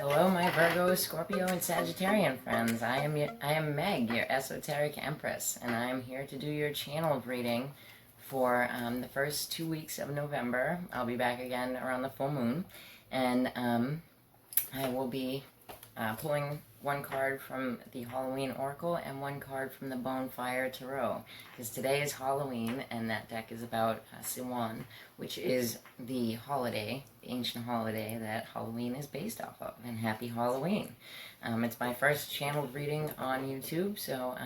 Hello, my Virgo, Scorpio, and Sagittarian friends. I am Meg, your esoteric empress, and I am here to do your channeled reading for the first 2 weeks of November. I'll be back again around the full moon, and I will be pulling one card from the Halloween Oracle and one card from the Bonfire Tarot, because today is Halloween, and that deck is about Siwan, which is the holiday, the ancient holiday that Halloween is based off of, and happy Halloween. It's my first channeled reading on YouTube, so,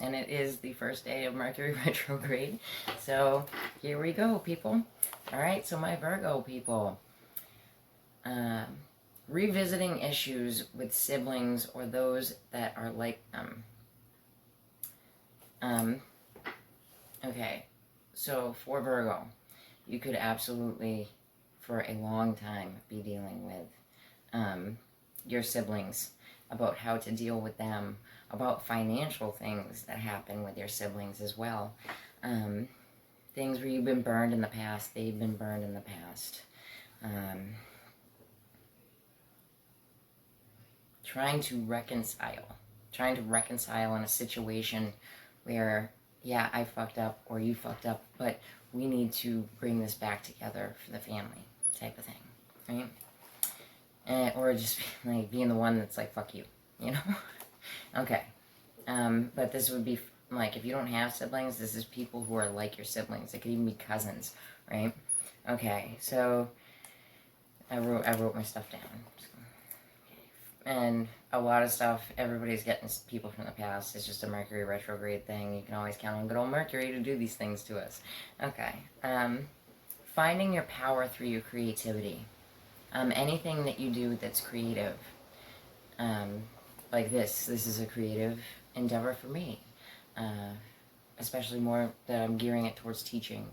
and it is the first day of Mercury retrograde, so here we go, people. Alright, so my Virgo people, revisiting issues with siblings or those that are like them. Okay, so for Virgo, you could absolutely, for a long time, be dealing with your siblings, about how to deal with them, about financial things that happen with your siblings as well. Things where you've been burned in the past, they've been burned in the past. Trying to reconcile in a situation where, yeah, I fucked up or you fucked up, but we need to bring this back together for the family type of thing, right? Or just like being the one that's like, fuck you, you know? Okay. But this would be like, if you don't have siblings, this is people who are like your siblings. It could even be cousins, right? Okay, so I wrote my stuff down. And a lot of stuff, everybody's getting people from the past. It's just a Mercury retrograde thing. You can always count on good old Mercury to do these things to us. Okay. Finding your power through your creativity. Anything that you do that's creative. Like this is a creative endeavor for me. Especially more that I'm gearing it towards teaching.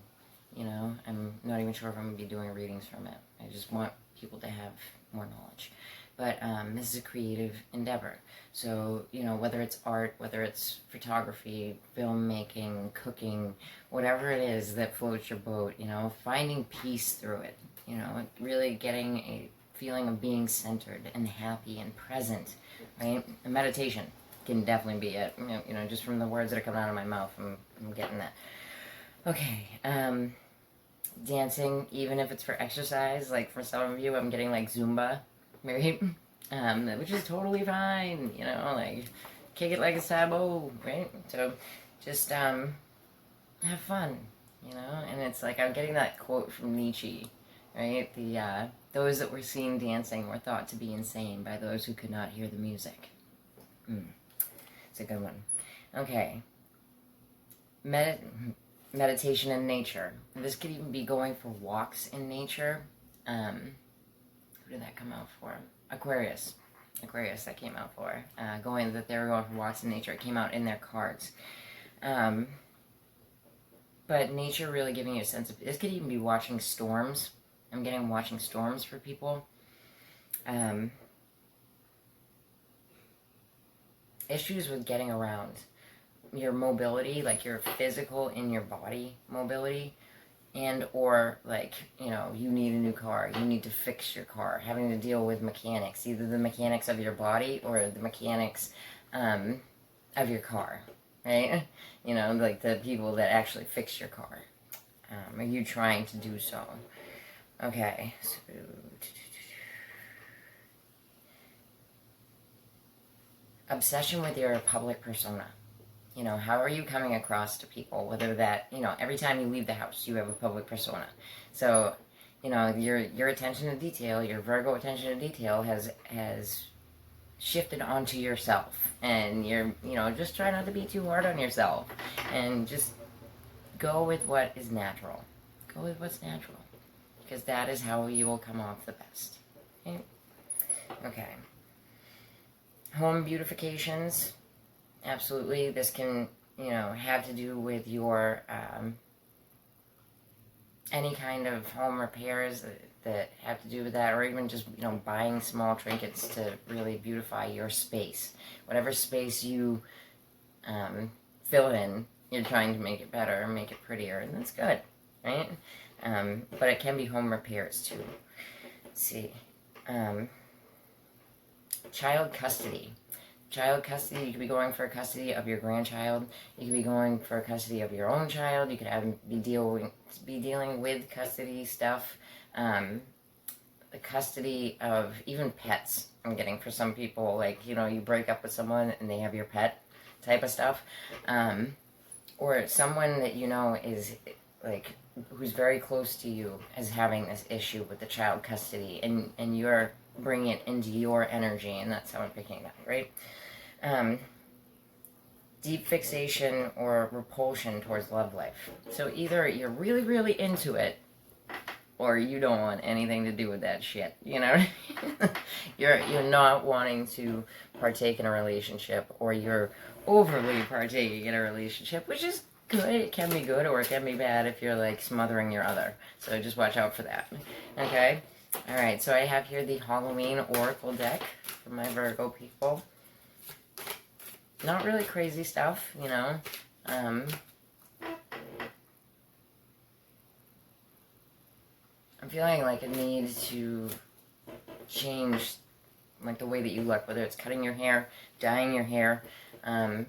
You know, I'm not even sure if I'm going to be doing readings from it. I just want people to have more knowledge. But this is a creative endeavor. So, you know, whether it's art, whether it's photography, filmmaking, cooking, whatever it is that floats your boat, you know, finding peace through it, you know, really getting a feeling of being centered and happy and present, right? And meditation can definitely be it, you know, just from the words that are coming out of my mouth, I'm getting that. Okay, dancing, even if it's for exercise, like for some of you, I'm getting like Zumba, right? Which is totally fine, you know, like, kick it like a sabo, right? So, just, have fun, you know, and it's like, I'm getting that quote from Nietzsche, right? Those that were seen dancing were thought to be insane by those who could not hear the music. It's a good one. Okay. Meditation in nature. This could even be going for walks in nature. Who did that come out for? Aquarius, that came out for. They were going for walks in nature. It came out in their cards. But nature really giving you a sense of, this could even be watching storms. I'm getting watching storms for people. Issues with getting around. Your mobility, like your physical in your body mobility, and or like, you know, you need a new car, you need to fix your car, having to deal with mechanics, either the mechanics of your body or the mechanics of your car, right? You know, like the people that actually fix your car. Are you trying to do so? Okay, so obsession with your public persona. You know, how are you coming across to people? Whether that, you know, every time you leave the house, you have a public persona. So, you know, your attention to detail, your Virgo attention to detail has shifted onto yourself. And you're, you know, just try not to be too hard on yourself. And just go with what is natural. Go with what's natural. Because that is how you will come off the best. Okay? Okay. Home beautifications. Absolutely, this can, you know, have to do with your, any kind of home repairs that have to do with that, or even just, you know, buying small trinkets to really beautify your space. Whatever space you fill in, you're trying to make it better, make it prettier, and that's good, right? But it can be home repairs too. Let's see. child custody. Child custody, you could be going for custody of your grandchild. You could be going for custody of your own child. You could be dealing with custody stuff. The custody of even pets, I'm getting for some people. Like, you know, you break up with someone and they have your pet type of stuff. Or someone that you know is, like, who's very close to you is having this issue with the child custody. And you're bringing it into your energy. And that's how I'm picking it up, right? Deep fixation or repulsion towards love life. So either you're really, really into it, or you don't want anything to do with that shit, you know? You're not wanting to partake in a relationship, or you're overly partaking in a relationship, which is good. It can be good, or it can be bad if you're, like, smothering your other. So just watch out for that, okay? All right, so I have here the Halloween Oracle deck for my Virgo people. Not really crazy stuff, you know. I'm feeling like a need to change, like, the way that you look, whether it's cutting your hair, dyeing your hair, something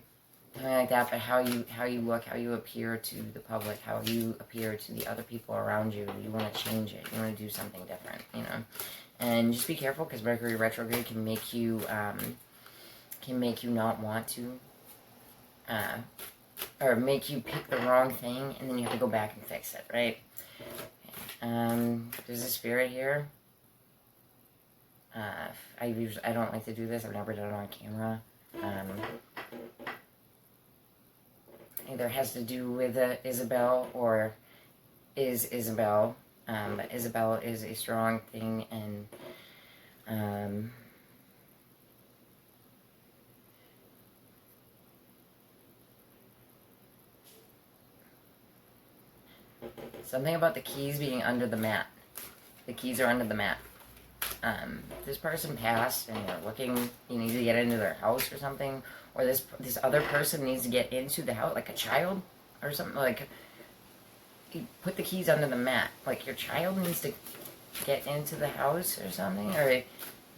like that. But how you look, how you appear to the public, how you appear to the other people around you. You want to change it. You want to do something different, you know. And just be careful, because Mercury retrograde can make you not want to. Or make you pick the wrong thing, and then you have to go back and fix it, right? There's a spirit here. I don't like to do this. I've never done it on camera. Either has to do with Isabel, or is Isabel. But Isabel is a strong thing, and something about the keys being under the mat. The keys are under the mat. This person passed, and you're looking, you need to get into their house or something, or this other person needs to get into the house, like a child or something. Like, you put the keys under the mat, like your child needs to get into the house or something, or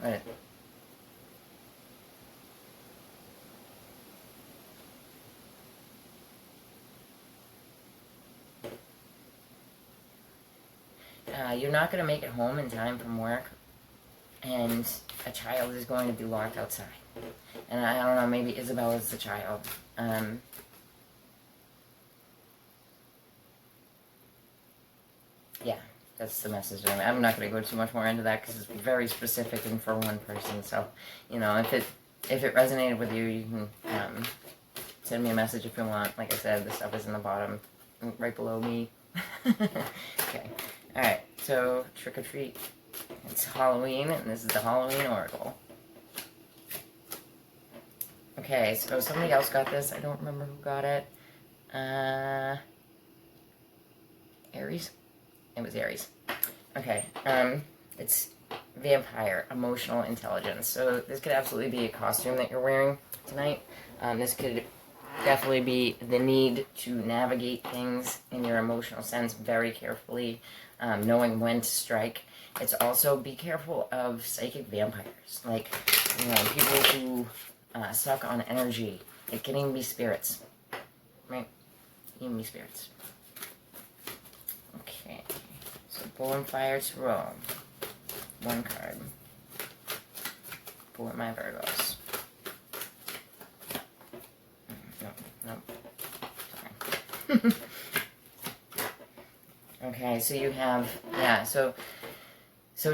what? You're not going to make it home in time from work, and a child is going to be locked outside. And I don't know, maybe Isabel is the child. Yeah, that's the message. I'm not going to go too much more into that, because it's very specific and for one person. So, you know, if it resonated with you, you can send me a message if you want. Like I said, the stuff is in the bottom, right below me. Okay. Alright, so trick or treat. It's Halloween, and this is the Halloween Oracle. Okay, so somebody else got this. I don't remember who got it. Aries? It was Aries. Okay, it's vampire, emotional intelligence. So this could absolutely be a costume that you're wearing tonight. This could definitely be the need to navigate things in your emotional sense very carefully, knowing when to strike. It's also, be careful of psychic vampires, like, you know, people who suck on energy. It can even be spirits, right? Even be spirits. Okay, so Bull and Fire Tarot. One card for my Virgos. No. Okay, so you have, yeah, so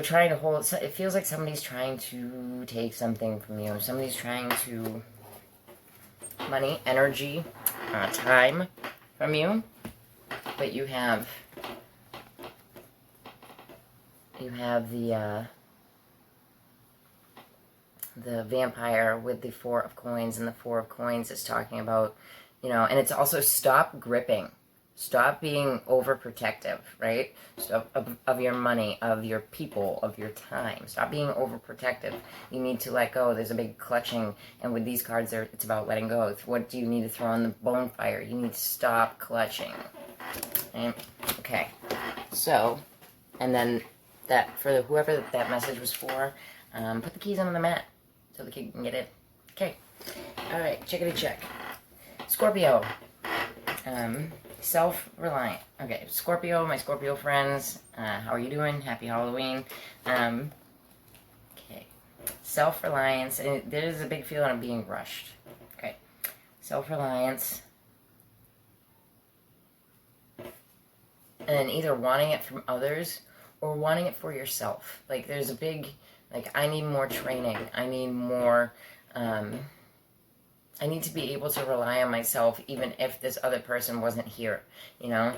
trying to hold, it feels like somebody's trying to take something from you. Somebody's trying to, money, energy, time from you. But you have the vampire with the Four of Coins, and the Four of Coins is talking about, you know, and it's also stop gripping. Stop being overprotective, right? Stop of your money, of your people, of your time. Stop being overprotective. You need to let go. There's a big clutching, and with these cards, it's about letting go. What do you need to throw on the bonfire? You need to stop clutching. Okay, so, and then that, for whoever that message was for, put the keys under the mat. so the kid can get it. Okay. All right, checkity check. Scorpio. Self-reliant. Okay, Scorpio, my Scorpio friends, how are you doing? Happy Halloween. Okay. Self-reliance, and there's a big feeling of being rushed. Okay. Self-reliance. And either wanting it from others or wanting it for yourself. Like, there's a big, like, I need more training. I need more, I need to be able to rely on myself even if this other person wasn't here, you know?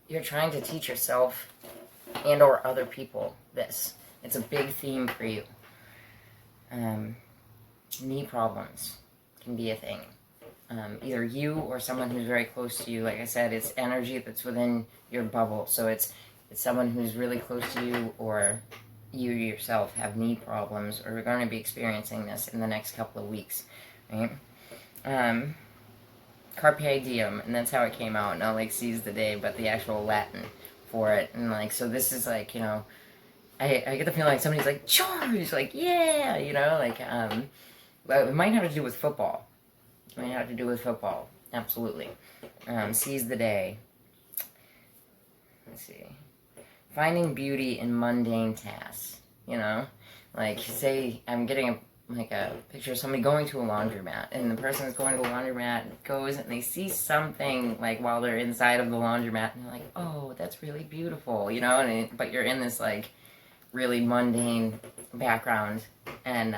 You're trying to teach yourself and or other people this. It's a big theme for you. Knee problems can be a thing. Either you or someone who's very close to you. Like I said, it's energy that's within your bubble. So it's someone who's really close to you, or you yourself have knee problems, or you're going to be experiencing this in the next couple of weeks, right? Carpe diem, and that's how it came out, not like seize the day, but the actual Latin for it. And like, so this is like, you know, I get the feeling like somebody's like, charge, like, yeah, you know, like, well, it might have to do with football. It might have to do with football, absolutely. Seize the day. Let's see. Finding beauty in mundane tasks, you know? Like, say, I'm getting a picture of somebody going to a laundromat, and the person that's going to the laundromat goes and they see something, like, while they're inside of the laundromat, and they're like, oh, that's really beautiful, you know? But you're in this, like, really mundane background, and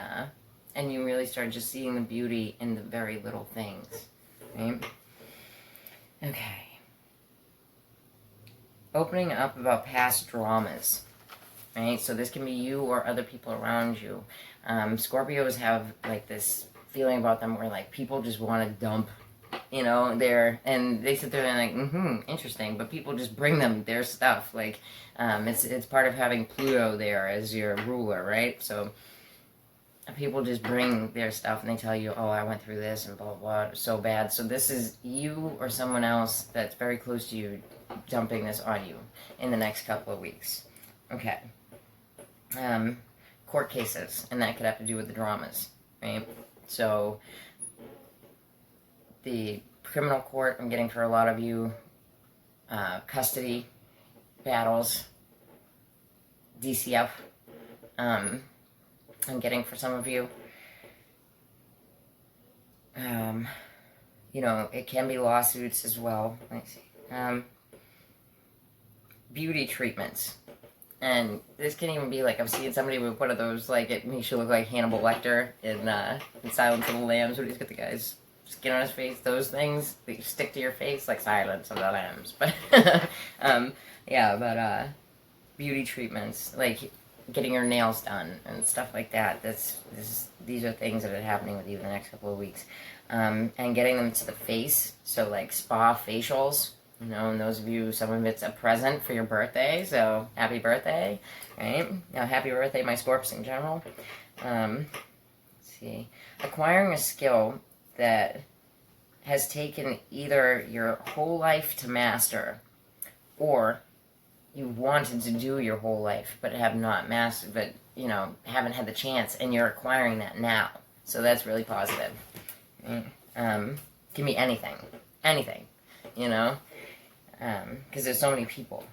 you really start just seeing the beauty in the very little things, right? Okay. Opening up about past dramas, right? So this can be you or other people around you. Scorpios have like this feeling about them where like people just want to dump, you know, and they sit there and like, interesting, but people just bring them their stuff. Like, it's part of having Pluto there as your ruler, right? So people just bring their stuff and they tell you, oh, I went through this and blah, blah, blah, so bad. So this is you or someone else that's very close to you dumping this on you in the next couple of weeks. Okay. Court cases, and that could have to do with the dramas, right? So the criminal court, I'm getting for a lot of you, custody battles, DCF, I'm getting for some of you. You know, it can be lawsuits as well. Let me see. Beauty treatments. And this can even be like, I'm seeing somebody with one of those, like, it makes you look like Hannibal Lecter in Silence of the Lambs, when he's got the guy's skin on his face, those things that you stick to your face, like Silence of the Lambs. But, yeah, but, beauty treatments, like getting your nails done and stuff like that. These are things that are happening with you in the next couple of weeks. And getting them to the face, so like spa facials. You know, and those of you, some of it's a present for your birthday, so happy birthday, right? Now, happy birthday, my Scorps in general. Let's see. Acquiring a skill that has taken either your whole life to master, or you wanted to do your whole life, but have not mastered, but, you know, haven't had the chance, and you're acquiring that now. So that's really positive. Right? Can be anything, you know? Because there's so many people.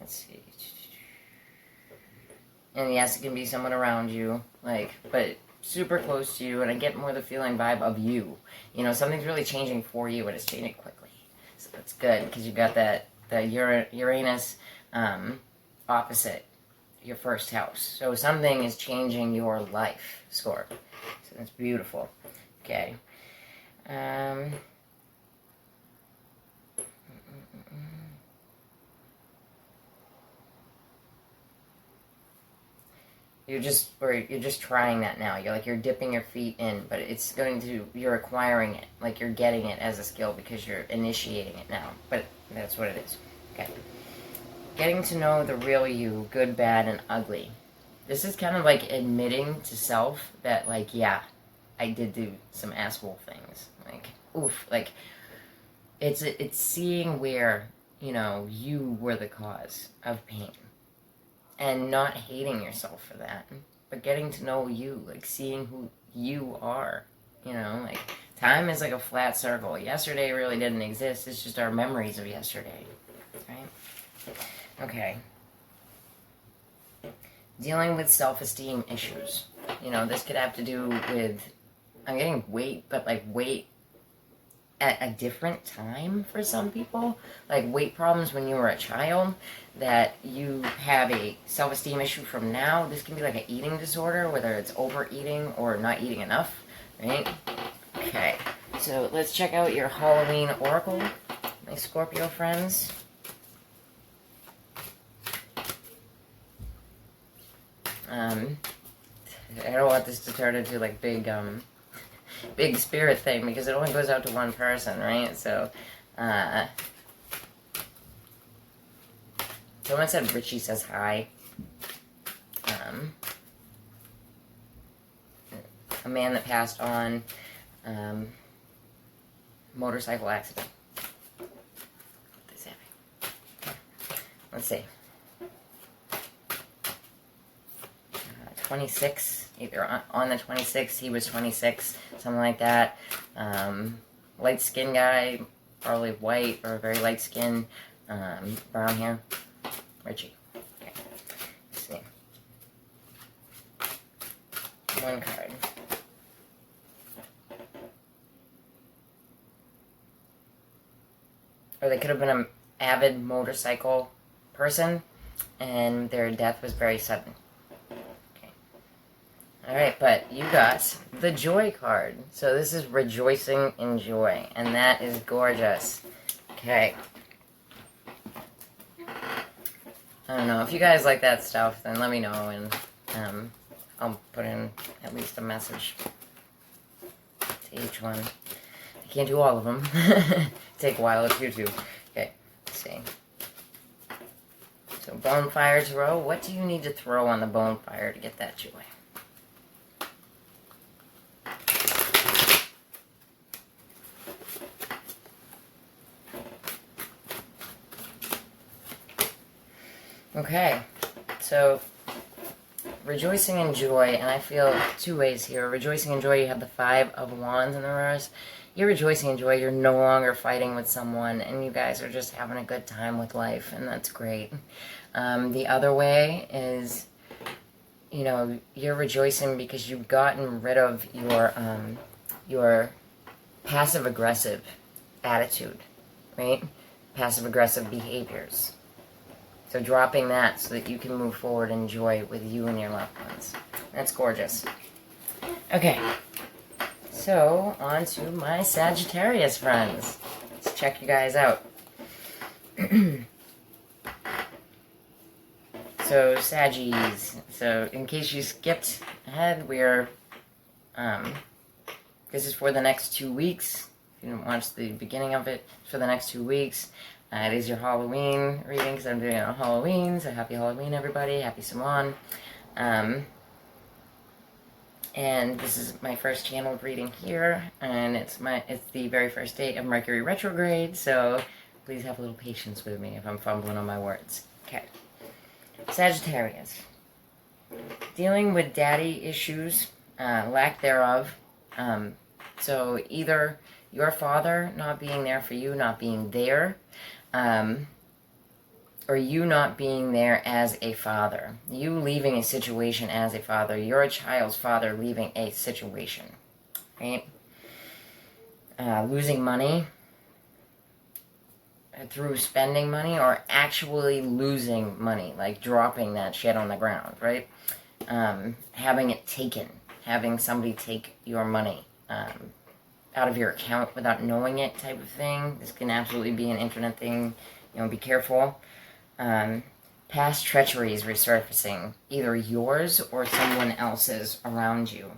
Let's see. And yes, it can be someone around you, like, but super close to you, and I get more the feeling vibe of you. You know, something's really changing for you, and it's changing quickly. So that's good, because you've got the Uranus opposite your first house. So something is changing your life, Scorp. So that's beautiful. Okay. You're just trying that now. You're dipping your feet in, but you're acquiring it, like you're getting it as a skill because you're initiating it now. But that's what it is. Okay. Getting to know the real you, good, bad, and ugly. This is kind of like admitting to self that, like, yeah, I did do some asshole things. Like, oof, like, it's seeing where, you know, you were the cause of pain. and not hating yourself for that, but getting to know you, like seeing who you are, you know, like time is like a flat circle. Yesterday really didn't exist. It's just our memories of yesterday, right? Okay. Dealing with self-esteem issues. You know, this could have to do with, I'm getting weight, but like weight at a different time for some people. Like weight problems when you were a child, that you have a self-esteem issue from now. This can be like an eating disorder, whether it's overeating or not eating enough, right? Okay, so let's check out your Halloween oracle, my Scorpio friends. I don't want this to turn into like big spirit thing, because it only goes out to one person, right? So, someone said Richie says hi. A man that passed on, motorcycle accident. What is happening? Let's see. 26, either on the 26th, he was 26, something like that. Light skin guy, probably white or very light skin, brown hair. Richie. Okay. Let's see. One card. Or they could have been an avid motorcycle person, and their death was very sudden. Alright, but you got the Joy card. So this is rejoicing in joy, and that is gorgeous. Okay. I don't know, if you guys like that stuff, then let me know, and I'll put in at least a message to each one. I can't do all of them. Take a while if you do. Okay, let's see. So bonfire throw. What do you need to throw on the bonfire to get that joy? Okay, so rejoicing in joy, and I feel two ways here. Rejoicing in joy, you have the 5 of Wands in the reverse. You're rejoicing in joy, you're no longer fighting with someone, and you guys are just having a good time with life, and that's great. The other way is, you know, you're rejoicing because you've gotten rid of your passive-aggressive attitude, right? Passive-aggressive behaviors. So dropping that so that you can move forward in joy with you and your loved ones. That's gorgeous. Okay. So, on to my Sagittarius friends. Let's check you guys out. So, Saggies. So, in case you skipped ahead, we're... this is for the next 2 weeks. If you didn't watch the beginning of it, it's for the next 2 weeks. It is your Halloween reading, because I'm doing it on Halloween, so happy Halloween, everybody. Happy Saman. And this is my first channeled reading here, and it's the very first day of Mercury retrograde, so please have a little patience with me if I'm fumbling on my words. Okay. Sagittarius. Dealing with daddy issues, lack thereof. So either your father not being there for you, not being there, or you not being there as a father. You leaving a situation as a father. You're a child's father leaving a situation, right? Losing money through spending money, or actually losing money, like dropping that shit on the ground, right? Having it taken, having somebody take your money out of your account without knowing it, type of thing. This can absolutely be an internet thing. You know, be careful. Past treacheries resurfacing, either yours or someone else's around you,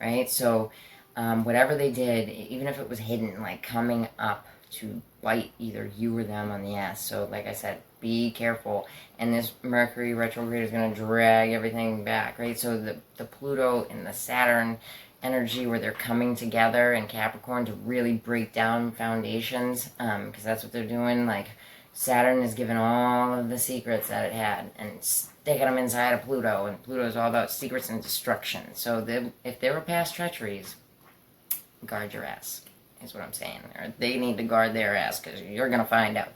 right? So whatever they did, even if it was hidden, like coming up to bite either you or them on the ass. So like I said, be careful. And this Mercury retrograde is going to drag everything back, right? So the Pluto and the Saturn energy, where they're coming together in Capricorn to really break down foundations, because that's what they're doing, like, Saturn is giving all of the secrets that it had and sticking them inside of Pluto, and Pluto is all about secrets and destruction. So if there were past treacheries, guard your ass, is what I'm saying. Or they need to guard their ass, because you're going to find out.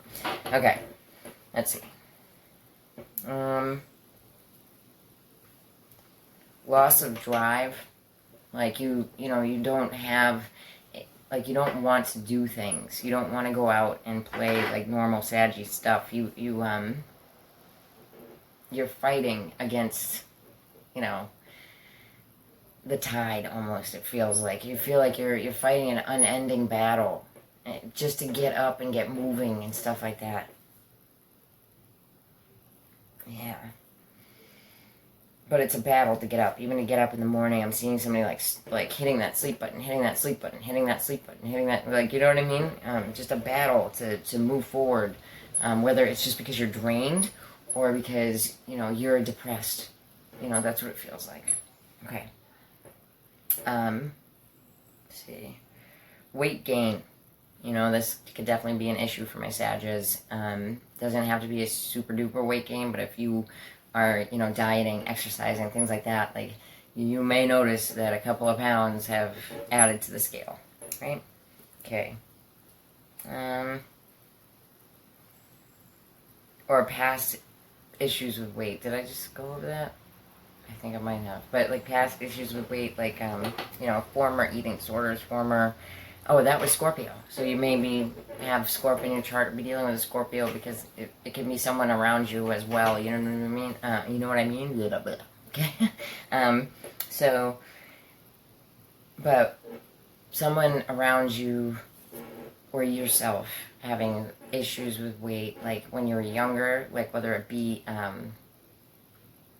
Okay, let's see. Loss of drive. Like, you don't have, like, you don't want to do things. You don't want to go out and play, like, normal Saggy stuff. You're fighting against, the tide, almost, it feels like. You feel like you're fighting an unending battle just to get up and get moving and stuff like that. Yeah. But it's a battle to get up. Even to get up in the morning, I'm seeing somebody like hitting that sleep button, hitting that sleep button, hitting that sleep button, hitting that, like, you know what I mean? Just a battle to move forward. Whether it's just because you're drained or because, you're depressed. That's what it feels like. Okay. Let's see. Weight gain. This could definitely be an issue for my Sages. Doesn't have to be a super duper weight gain, but if you are, dieting, exercising, things like that, like, you may notice that a couple of pounds have added to the scale, right? Okay. Or past issues with weight. Did I just go over that? I think I might have. But, like, past issues with weight, like, former eating disorders, oh, that was Scorpio. So you maybe have Scorpio in your chart, or be dealing with a Scorpio, because it can be someone around you as well, you know what I mean? You know what I mean? Blah, blah, blah. Okay? But someone around you or yourself having issues with weight, like when you were younger, like whether it be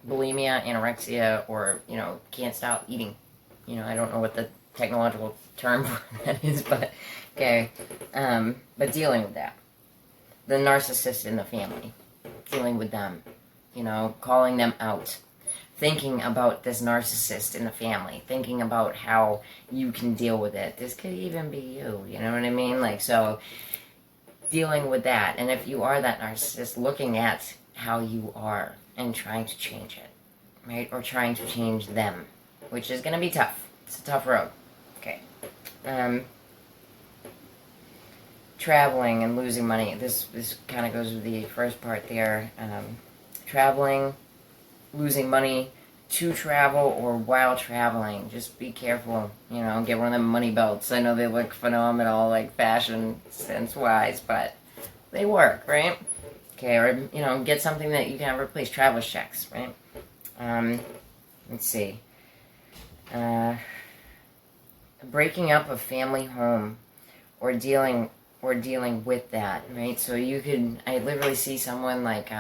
bulimia, anorexia, or, can't stop eating. I don't know what the technological term for that is, but okay. But dealing with that. The narcissist in the family. Dealing with them. Calling them out. Thinking about this narcissist in the family. Thinking about how you can deal with it. This could even be you, you know what I mean? Like, so, dealing with that. And if you are that narcissist, looking at how you are and trying to change it, right? Or trying to change them, which is going to be tough. It's a tough road. Okay. Traveling and losing money. This kind of goes with the first part there. Traveling, losing money to travel or while traveling. Just be careful. Get one of them money belts. I know they look phenomenal, like fashion sense-wise, but they work, right? Okay, or, get something that you can replace. Traveler's checks, right? Let's see. Breaking up a family home or dealing with that, right? So I literally see someone like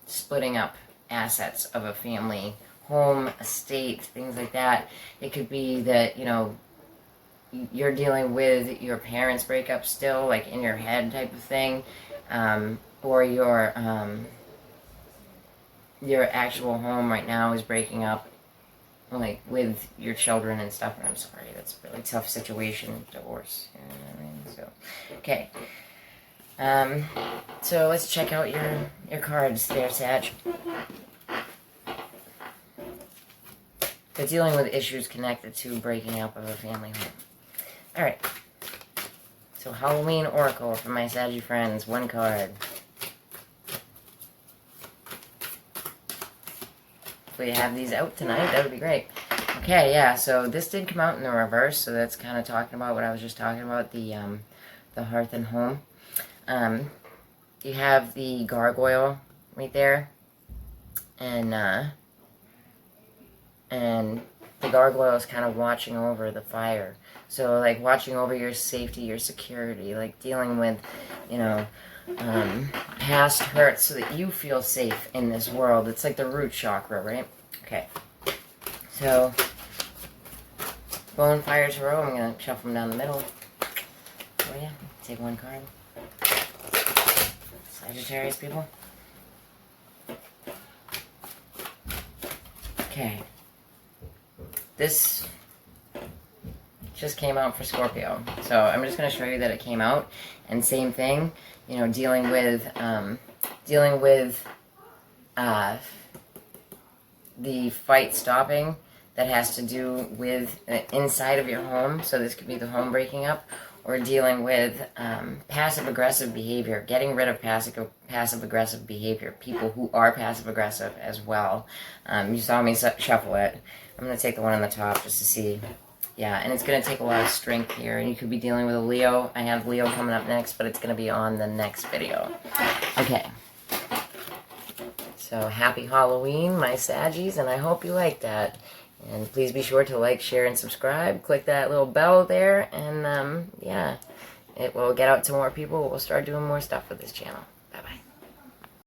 splitting up assets of a family home, estate, things like that. It could be that, you're dealing with your parents' breakup still, like in your head type of thing, or your actual home right now is breaking up, like with your children and stuff. And I'm sorry, that's a really tough situation, divorce. You know what I mean? So, okay. So let's check out your cards there, Sag. They're dealing with issues connected to breaking up of a family home. Alright. So Halloween Oracle for my Saggy friends. One card. If we have these out tonight, that would be great. Okay, yeah, so this did come out in the reverse, so that's kind of talking about what I was just talking about, the hearth and home. You have the gargoyle right there, and the gargoyle is kind of watching over the fire. So, like, watching over your safety, your security, like dealing with, past hurts so that you feel safe in this world. It's like the root chakra, right? Okay. So, bone, fire, tarot. I'm going to shuffle them down the middle. Oh, yeah. Take one card. Sagittarius, people. Okay. This just came out for Scorpio. So I'm just going to show you that it came out. And same thing, you know, dealing with the fight stopping that has to do with inside of your home. So this could be the home breaking up, or dealing with passive-aggressive behavior, getting rid of passive-aggressive behavior, people who are passive-aggressive as well. You saw me shuffle it. I'm going to take the one on the top just to see. Yeah, and it's going to take a lot of strength here, and you could be dealing with a Leo. I have Leo coming up next, but it's going to be on the next video. Okay. So happy Halloween, my Saggies, and I hope you like that. And please be sure to like, share, and subscribe. Click that little bell there, and yeah, it will get out to more people. We'll start doing more stuff with this channel.